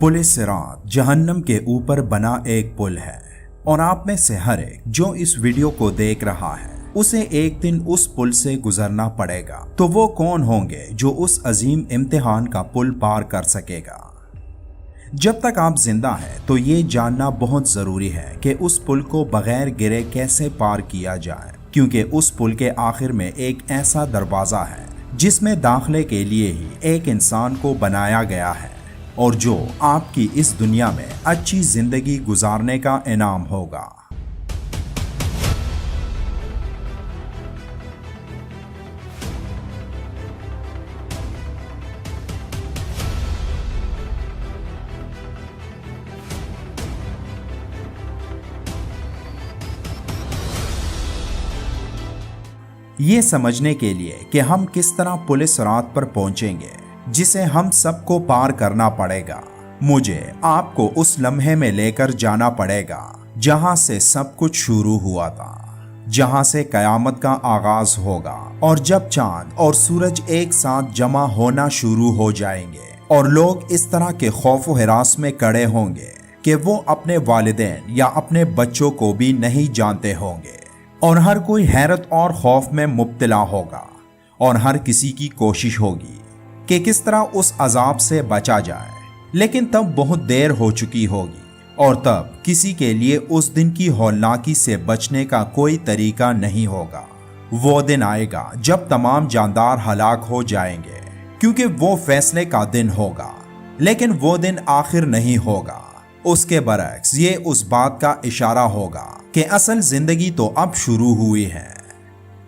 पुल सिरात जहन्नम के ऊपर बना एक पुल है और आप में से हर एक जो इस वीडियो को देख रहा है उसे एक दिन उस पुल से गुजरना पड़ेगा। तो वो कौन होंगे जो उस अजीम इम्तिहान का पुल पार कर सकेगा? जब तक आप जिंदा हैं तो ये जानना बहुत जरूरी है कि उस पुल को बगैर गिरे कैसे पार किया जाए, क्योंकि उस पुल के आखिर में एक ऐसा दरवाजा है जिसमें दाखिले के लिए ही एक इंसान को बनाया गया है और जो आपकी इस दुनिया में अच्छी जिंदगी गुजारने का इनाम होगा। ये समझने के लिए कि हम किस तरह पुल सिरात पर पहुंचेंगे जिसे हम सबको पार करना पड़ेगा, मुझे आपको उस लम्हे में लेकर जाना पड़ेगा जहां से सब कुछ शुरू हुआ था, जहां से कयामत का आगाज होगा और जब चांद और सूरज एक साथ जमा होना शुरू हो जाएंगे और लोग इस तरह के खौफ व हिरास में खड़े होंगे कि वो अपने वालिदैन या अपने बच्चों को भी नहीं जानते होंगे और हर कोई हैरत और खौफ में मुब्तला होगा और हर किसी की कोशिश होगी कि किस तरह उस अजाब से बचा जाए। लेकिन तब बहुत देर हो चुकी होगी और तब किसी के लिए उस दिन की हौलनाकी से बचने का कोई तरीका नहीं होगा। वो दिन आएगा जब तमाम जानदार हलाक हो जाएंगे, क्योंकि वो फैसले का दिन होगा। लेकिन वो दिन आखिर नहीं होगा, उसके बरक्स ये उस बात का इशारा होगा कि असल जिंदगी तो अब शुरू हुई है।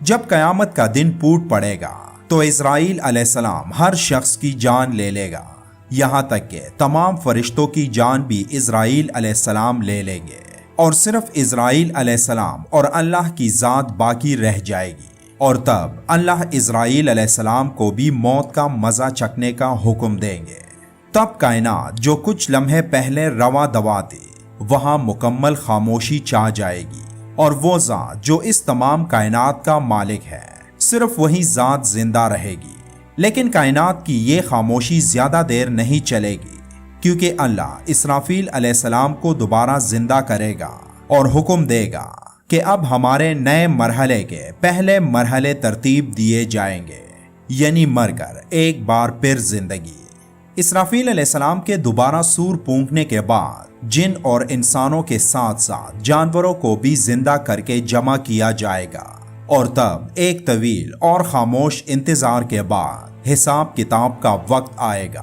जब कयामत का दिन टूट पड़ेगा तो इज़राइल अलैहिस्सलाम हर शख्स की जान ले लेगा, यहाँ तक कि तमाम फरिश्तों की जान भी इज़राइल अलैहिस्सलाम ले लेंगे और सिर्फ इज़राइल अलैहिस्सलाम और अल्लाह की ज़ात बाकी रह जाएगी। और तब अल्लाह इज़राइल अलैहिस्सलाम को भी मौत का मज़ा चखने का हुक्म देंगे। तब कायनात जो कुछ लम्हे पहले रवा दवा थी वहाँ मुकम्मल खामोशी छा जाएगी और वो ज़ात जो इस तमाम कायनात का मालिक है सिर्फ वही ज़ात जिंदा रहेगी। लेकिन कायनात की ये खामोशी ज्यादा देर नहीं चलेगी, क्योंकि अल्लाह इसराफील अलैहिस्सलाम को दोबारा जिंदा करेगा और हुक्म देगा कि अब हमारे नए मरहले के पहले मरहले तरतीब दिए जाएंगे, यानी मरकर एक बार फिर जिंदगी। इसराफील अलैहिस्सलाम के दोबारा सूर फूंकने के बाद जिन और इंसानों के साथ साथ जानवरों को भी जिंदा करके जमा किया जाएगा और तब एक तवील और खामोश इंतजार के बाद हिसाब किताब का वक्त आएगा।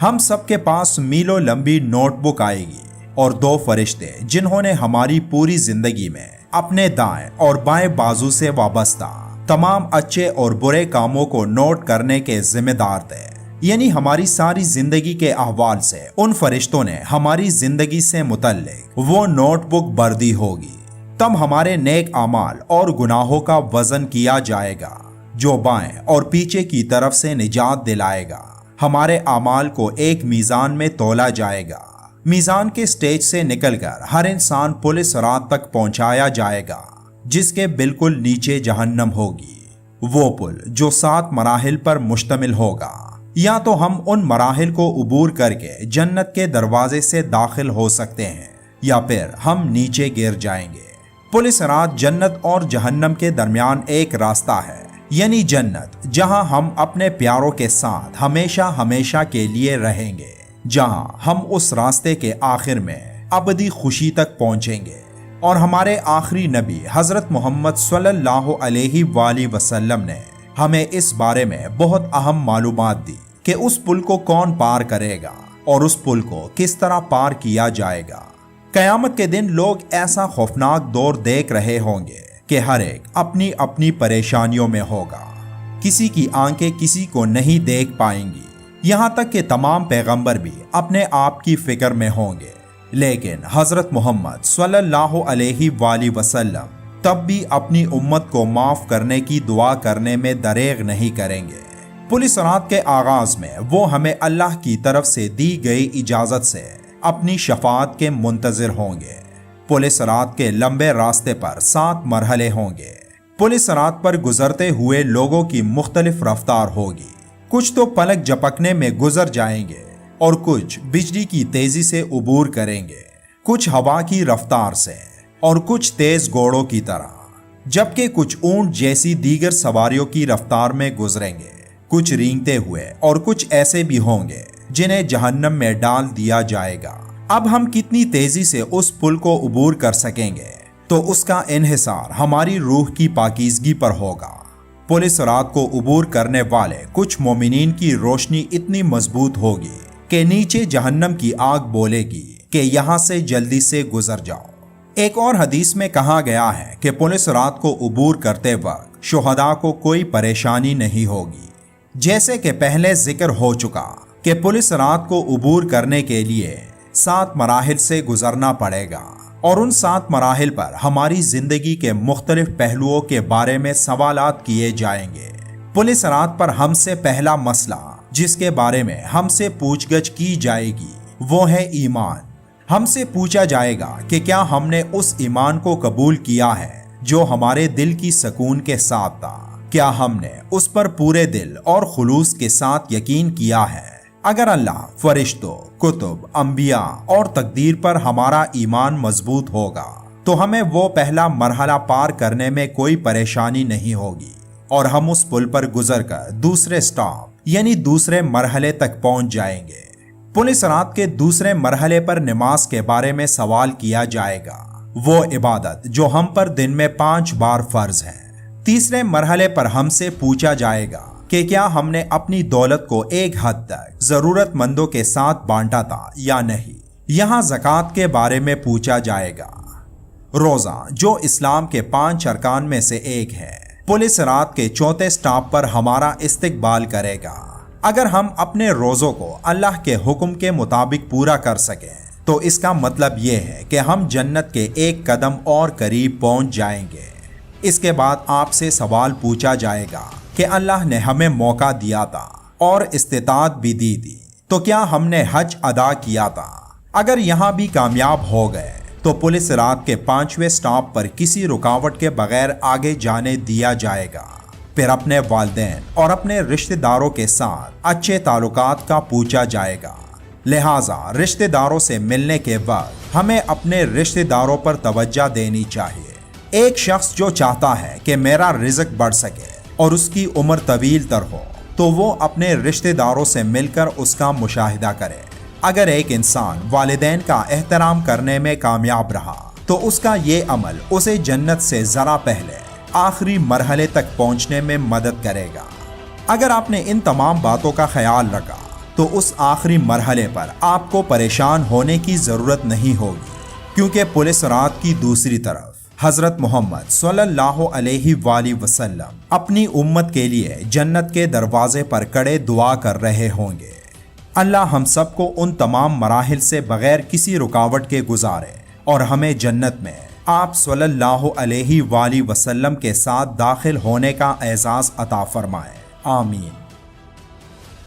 हम सबके पास मीलों लंबी नोटबुक आएगी और दो फरिश्ते जिन्होंने हमारी पूरी जिंदगी में अपने दाएं और बाएं बाजू से वाबस्ता तमाम अच्छे और बुरे कामों को नोट करने के जिम्मेदार थे, यानी हमारी सारी जिंदगी के अहवाल से उन फरिश्तों ने हमारी जिंदगी से मुतल्लिक वो नोटबुक भर दी होगी। तब हमारे नेक आमाल और गुनाहों का वजन किया जाएगा जो बाएं और पीछे की तरफ से निजात दिलाएगा। हमारे आमाल को एक मीज़ान में तोला जाएगा। मीज़ान के स्टेज से निकलकर हर इंसान पुल सिरात तक पहुंचाया जाएगा, जिसके बिल्कुल नीचे जहन्नम होगी। वो पुल जो 7 मराहिल पर मुश्तमिल होगा। या तो हम उन मराहिल को उबूर करके जन्नत के दरवाजे से दाखिल हो सकते हैं या फिर हम नीचे गिर जाएंगे। पुल सिरात जन्नत और जहन्नम के दरमियान एक रास्ता है, यानी जन्नत जहां हम अपने प्यारों के साथ हमेशा हमेशा के लिए रहेंगे, जहां हम उस रास्ते के आखिर में अबदी खुशी तक पहुंचेंगे। और हमारे आखिरी नबी हजरत मोहम्मद सल्लल्लाहु अलैहि वसल्लम ने हमें इस बारे में बहुत अहम मालूमात दी कि उस पुल को कौन पार करेगा और उस पुल को किस तरह पार किया जाएगा। कयामत के दिन लोग ऐसा खौफनाक दौर देख रहे होंगे कि हर एक अपनी अपनी परेशानियों में होगा। किसी की आंखें किसी को नहीं देख पाएंगी, यहाँ तक कि तमाम पैगंबर भी अपने आप की फिक्र में होंगे। लेकिन हजरत मोहम्मद सल्लल्लाहु अलैहि वसल्लम तब भी अपनी उम्मत को माफ करने की दुआ करने में दरेग नहीं करेंगे। पुल सिरात के आगाज में वो हमें अल्लाह की तरफ से दी गई इजाजत से अपनी शफाअत के मुंतजिर होंगे। पुल सिरात के लंबे रास्ते पर 7 मरहले होंगे। पुल सिरात पर गुजरते हुए लोगों की मुख्तलिफ रफ्तार होगी। कुछ तो पलक झपकने में गुजर जाएंगे, اور کچھ بجلی کی تیزی سے عبور کریں گے، کچھ ہوا کی رفتار سے اور کچھ تیز گھوڑوں کی طرح، جبکہ کچھ اونٹ جیسی دیگر سواریوں کی رفتار میں گزریں گے، کچھ رینگتے ہوئے اور کچھ ایسے بھی ہوں گے جنہیں جہنم میں ڈال دیا جائے گا۔ اب ہم کتنی تیزی سے اس پل کو عبور کر سکیں گے تو اس کا انحصار ہماری روح کی پاکیزگی پر ہوگا۔ پل صراط کو عبور کرنے والے کچھ مومنین کی روشنی اتنی مضبوط ہوگی کہ نیچے جہنم کی آگ بولے گی کہ یہاں سے جلدی سے گزر جاؤ۔ ایک اور حدیث میں کہا گیا ہے کہ پل صراط کو عبور کرتے وقت شہداء کو کوئی پریشانی نہیں ہوگی۔ جیسے کہ پہلے ذکر ہو چکا کہ پل صراط کو عبور کرنے کے لیے 7 مراحل سے گزرنا پڑے گا، اور ان 7 مراحل پر ہماری زندگی کے مختلف پہلوؤں کے بارے میں سوالات کیے جائیں گے۔ پل صراط پر ہم سے پہلا مسئلہ جس کے بارے میں ہم سے پوچھ گچھ کی جائے گی وہ ہے ایمان۔ ہم سے پوچھا جائے گا کہ کیا ہم نے اس ایمان کو قبول کیا ہے جو ہمارے دل کی سکون کے ساتھ تھا، کیا ہم نے اس پر پورے دل اور خلوص کے ساتھ یقین کیا ہے۔ اگر اللہ، فرشتوں، کتب، انبیاء اور تقدیر پر ہمارا ایمان مضبوط ہوگا تو ہمیں وہ پہلا مرحلہ پار کرنے میں کوئی پریشانی نہیں ہوگی، اور ہم اس پل پر گزر کر دوسرے سٹاپ یعنی دوسرے مرحلے تک پہنچ جائیں گے۔ پل صراط کے دوسرے مرحلے پر نماز کے بارے میں سوال کیا جائے گا، وہ عبادت جو ہم پر دن میں 5 بار فرض ہے۔ تیسرے مرحلے پر ہم سے پوچھا جائے گا کہ کیا ہم نے اپنی دولت کو ایک حد تک ضرورت مندوں کے ساتھ بانٹا تھا یا نہیں۔ یہاں زکوٰۃ کے بارے میں پوچھا جائے گا۔ روزہ جو اسلام کے 5 ارکان میں سے ایک ہے، پل صراط کے چوتھے سٹاپ پر ہمارا استقبال کرے گا۔ اگر ہم اپنے روزوں کو اللہ کے حکم کے مطابق پورا کر سکیں تو اس کا مطلب یہ ہے کہ ہم جنت کے ایک قدم اور قریب پہنچ جائیں گے۔ اس کے بعد آپ سے سوال پوچھا جائے گا کہ اللہ نے ہمیں موقع دیا تھا اور استطاعت بھی دی تھی، تو کیا ہم نے حج ادا کیا تھا؟ اگر یہاں بھی کامیاب ہو گئے تو پل صراط کے 5ویں سٹاپ پر کسی رکاوٹ کے بغیر آگے جانے دیا جائے گا۔ پھر اپنے والدین اور اپنے رشتہ داروں کے ساتھ اچھے تعلقات کا پوچھا جائے گا، لہٰذا رشتہ داروں سے ملنے کے وقت ہمیں اپنے رشتہ داروں پر توجہ دینی چاہیے۔ ایک شخص جو چاہتا ہے کہ میرا رزق بڑھ سکے اور اس کی عمر طویل تر ہو تو وہ اپنے رشتہ داروں سے مل کر اس کا مشاہدہ کرے۔ اگر ایک انسان والدین کا احترام کرنے میں کامیاب رہا تو اس کا یہ عمل اسے جنت سے ذرا پہلے آخری مرحلے تک پہنچنے میں مدد کرے گا۔ اگر آپ نے ان تمام باتوں کا خیال رکھا تو اس آخری مرحلے پر آپ کو پریشان ہونے کی ضرورت نہیں ہوگی، کیونکہ پل صراط کی دوسری طرف حضرت محمد صلی اللہ علیہ وآلہ وسلم اپنی امت کے لیے جنت کے دروازے پر کھڑے دعا کر رہے ہوں گے۔ اللہ ہم سب کو ان تمام مراحل سے بغیر کسی رکاوٹ کے گزارے اور ہمیں جنت میں آپ صلی اللہ علیہ وآلہ وسلم کے ساتھ داخل ہونے کا اعزاز عطا فرمائے، آمین۔